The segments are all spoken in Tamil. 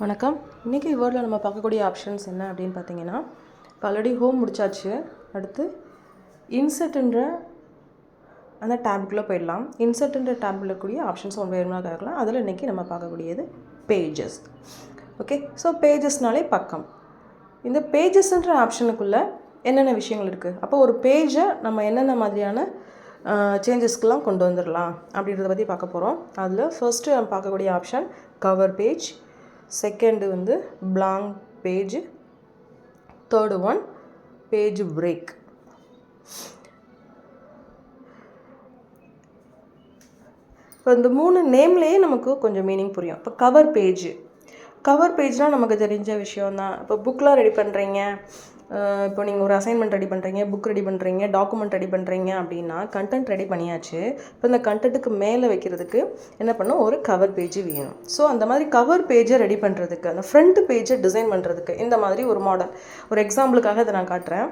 வணக்கம். இன்றைக்கி வேர்டில் நம்ம பார்க்கக்கூடிய ஆப்ஷன்ஸ் என்ன அப்படின்னு பார்த்தீங்கன்னா, இப்போ ஆல்ரெடி ஹோம் முடிச்சாச்சு. அடுத்து இன்சர்ட்ன்ற அந்த டேபுக்குள்ளே போயிடலாம். இன்சர்ட்ன்ற டேபில் இருக்கக்கூடிய ஆப்ஷன்ஸ் ஒன்று வேணும்னா கேட்கலாம். அதில் இன்றைக்கி நம்ம பார்க்கக்கூடியது பேஜஸ். ஓகே, ஸோ பேஜஸ்னாலே பக்கம். இந்த பேஜஸ்ன்ற ஆப்ஷனுக்குள்ளே என்னென்ன விஷயங்கள் இருக்குது, அப்போ ஒரு பேஜை நம்ம என்னென்ன மாதிரியான சேஞ்சஸ்க்கெலாம் கொண்டு வந்துடலாம் அப்படின்றத பற்றி பார்க்க போகிறோம். அதில் ஃபர்ஸ்ட்டு நம்ம பார்க்கக்கூடிய ஆப்ஷன் கவர் பேஜ், செகண்டு வந்து blank page, third one page break. இப்போ இந்த 3 நேம்லேயே நமக்கு கொஞ்சம் மீனிங் புரியும். இப்போ கவர் பேஜ்னால் நமக்கு தெரிஞ்ச விஷயம்தான். இப்போ புக்கெலாம் ரெடி பண்ணுறீங்க, இப்போ நீங்கள் ஒரு அசைன்மெண்ட் ரெடி பண்ணுறீங்க, புக் ரெடி பண்ணுறீங்க, டாக்குமெண்ட் ரெடி பண்ணுறீங்க அப்படின்னா கண்டென்ட் ரெடி பண்ணியாச்சு. இப்போ இந்த கண்டென்ட்டுக்கு மேலே வைக்கிறதுக்கு என்ன பண்ணணும், ஒரு கவர் பேஜ் வேணும். ஸோ அந்த மாதிரி கவர் பேஜை ரெடி பண்ணுறதுக்கு, அந்த ஃப்ரண்ட் பேஜை டிசைன் பண்ணுறதுக்கு இந்த மாதிரி ஒரு மாடல், ஒரு எக்ஸாம்பிளுக்காக இதை நான் காட்டுறேன்.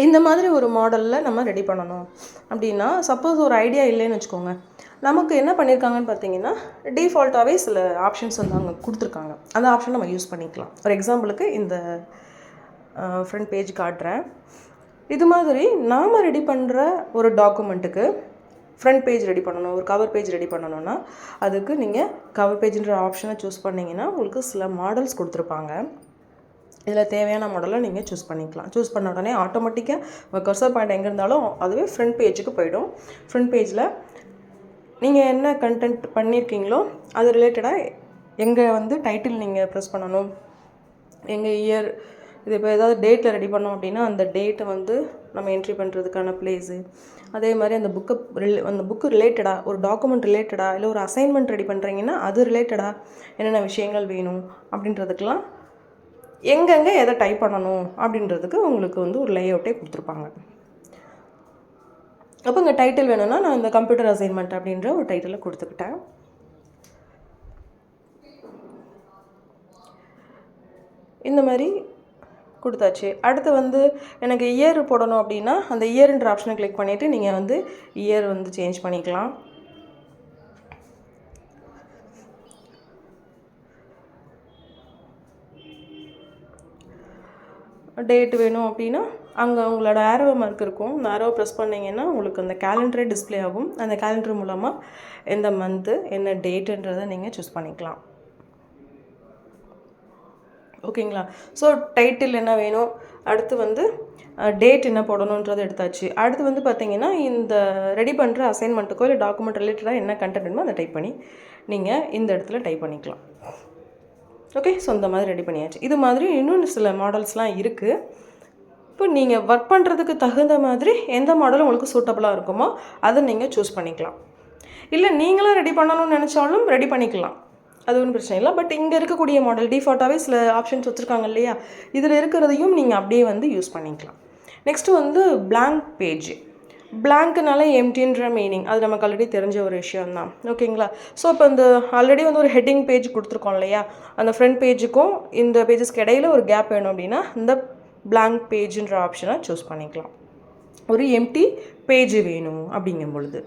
இந்த மாதிரி ஒரு மாடலில் நம்ம ரெடி பண்ணணும் அப்படின்னா, சப்போஸ் ஒரு ஐடியா இல்லைன்னு வச்சுக்கோங்க, நமக்கு என்ன பண்ணியிருக்காங்கன்னு பார்த்தீங்கன்னா, டிஃபால்ட்டாகவே சில ஆப்ஷன்ஸ் வந்து அவங்க கொடுத்துருக்காங்க. அந்த ஆப்ஷன் நம்ம யூஸ் பண்ணிக்கலாம். ஒரு எக்ஸாம்பிளுக்கு இந்த ஃப்ரண்ட் பேஜ் காட்டுறேன். இது மாதிரி நாம் ரெடி பண்ணுற ஒரு டாக்குமெண்ட்டுக்கு ஃப்ரண்ட் பேஜ் ரெடி பண்ணணும், ஒரு கவர் பேஜ் ரெடி பண்ணணும்னா அதுக்கு நீங்கள் கவர் பேஜ்ன்ற ஆப்ஷனை சூஸ் பண்ணிங்கன்னா உங்களுக்கு சில மாடல்ஸ் கொடுத்துருப்பாங்க. இதில் தேவையான மாடலை நீங்கள் சூஸ் பண்ணிக்கலாம். சூஸ் பண்ண உடனே ஆட்டோமேட்டிக்காக உங்கள் கர்சர் பாயிண்ட் எங்கே இருந்தாலும் அதுவே ஃப்ரண்ட் பேஜுக்கு போயிடும். ஃப்ரண்ட் பேஜில் நீங்கள் என்ன கண்டென்ட் பண்ணியிருக்கீங்களோ அது ரிலேட்டடாக எங்கே வந்து டைட்டில் நீங்கள் ப்ரெஸ் பண்ணணும், எங்கள் இயர், இது இப்போ ஏதாவது டேட்டில் ரெடி பண்ணோம் அப்படின்னா அந்த டேட்டை வந்து நம்ம என்ட்ரி பண்ணுறதுக்கான ப்ளேஸு, அதே மாதிரி அந்த புக்கு ரிலேட்டடாக, ஒரு டாக்குமெண்ட் ரிலேட்டடாக, இல்லை ஒரு அசைன்மெண்ட் ரெடி பண்ணுறீங்கன்னா அது ரிலேட்டடாக என்னென்ன விஷயங்கள் வேணும் அப்படின்றதுக்கெலாம் எங்கெங்கே எதை டைப் பண்ணணும் அப்படின்றதுக்கு உங்களுக்கு வந்து ஒரு லேஅவுட்டே கொடுத்துருப்பாங்க. அப்போ இங்கே டைட்டில் வேணும்னா நான் இந்த கம்ப்யூட்டர் அசைன்மெண்ட் அப்படின்ற ஒரு டைட்டிலை கொடுத்துக்கிட்டேன். இந்த மாதிரி கொடுத்தாச்சு. அடுத்து வந்து எனக்கு இயர் போடணும் அப்படின்னா அந்த இயர்ன்ற ஆப்ஷனை கிளிக் பண்ணிவிட்டு நீங்கள் வந்து இயர் வந்து சேஞ்ச் பண்ணிக்கலாம். டேட் வேணும் அப்படின்னா அங்கே உங்களோட ஆரோ மார்க் இருக்கும். அந்த ஆரோவை ப்ரெஸ் பண்ணிங்கன்னா உங்களுக்கு அந்த கேலண்டரே டிஸ்பிளே ஆகும். அந்த கேலண்டர் மூலமாக எந்த மந்த்து என்ன டேட்டுன்றதை நீங்கள் சூஸ் பண்ணிக்கலாம். ஓகேங்களா? ஸோ டைட்டில் என்ன வேணும், அடுத்து வந்து டேட் என்ன போடணுன்றதை எடுத்தாச்சு. அடுத்து வந்து பார்த்திங்கன்னா இந்த ரெடி பண்ணுற அசைன்மெண்ட்டுக்கோ இல்லை டாக்குமெண்ட் ரிலேட்டடாக என்ன கண்டென்ட் வேணுமோ அதை டைப் பண்ணி நீங்கள் இந்த இடத்துல டைப் பண்ணிக்கலாம். ஓகே, ஸோ இந்த மாதிரி ரெடி பண்ணியாச்சு. இது மாதிரி இன்னும் சில மாடல்ஸ்லாம் இருக்குது. இப்போ நீங்கள் ஒர்க் பண்ணுறதுக்கு தகுந்த மாதிரி எந்த மாடல் உங்களுக்கு சூட்டபுளாக இருக்குமோ அதை நீங்கள் சூஸ் பண்ணிக்கலாம். இல்லை நீங்களும் ரெடி பண்ணணும்னு நினச்சாலும் ரெடி பண்ணிக்கலாம், அது ஒன்றும் பிரச்சனை இல்லை. பட் இங்கே இருக்கக்கூடிய மாடல் டிஃபால்ட்டாகவே சில ஆப்ஷன்ஸ் வச்சுருக்காங்க இல்லையா, இதில் இருக்கிறதையும் நீங்கள் அப்படியே வந்து யூஸ் பண்ணிக்கலாம். நெக்ஸ்ட்டு வந்து blank பேஜ். பிளாங்க்னால எம்டின்ற மீனிங், அது நமக்கு ஆல்ரெடி தெரிஞ்ச ஒரு விஷயம்தான். ஓகேங்களா? ஸோ இப்போ இந்த ஆல்ரெடி வந்து ஒரு ஹெட்டிங் பேஜ் கொடுத்துருக்கோம் இல்லையா, அந்த ஃப்ரண்ட் பேஜுக்கும் இந்த பேஜஸ்க்கு இடையில ஒரு கேப் வேணும் அப்படின்னா இந்த blank பேஜுன்ற ஆப்ஷனை சூஸ் பண்ணிக்கலாம். ஒரு எம்டி பேஜ் வேணும் அப்படிங்கும் பொழுது.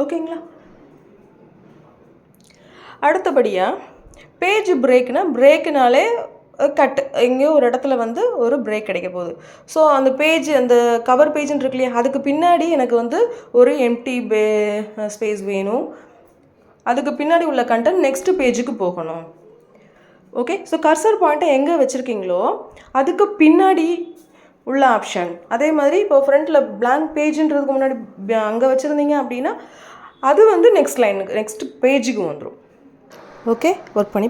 ஓகேங்களா? அடுத்தபடியாக பேஜ் பிரேக்குனாலே கட், எங்கேயோ ஒரு இடத்துல வந்து ஒரு பிரேக் கிடைக்க போகுது. ஸோ அந்த பேஜ், அந்த கவர் பேஜுன்னு இருக்கு இல்லையா, அதுக்கு பின்னாடி எனக்கு வந்து ஒரு எம்டி ஸ்பேஸ் வேணும். அதுக்கு பின்னாடி உள்ள கண்டென்ட் நெக்ஸ்ட்டு பேஜுக்கு போகணும். ஓகே, ஸோ கர்சர் பாயிண்ட்டை எங்கே வச்சுருக்கீங்களோ அதுக்கு பின்னாடி உள்ள ஆப்ஷன். அதே மாதிரி இப்போ ஃப்ரண்ட்டில் blank பேஜுன்றதுக்கு முன்னாடி அங்கே வச்சுருந்தீங்க அப்படின்னா அது வந்து நெக்ஸ்ட் லைனுக்கு, நெக்ஸ்ட் பேஜுக்கு வந்துடும். ஓகே, ஒர்க் பண்ணி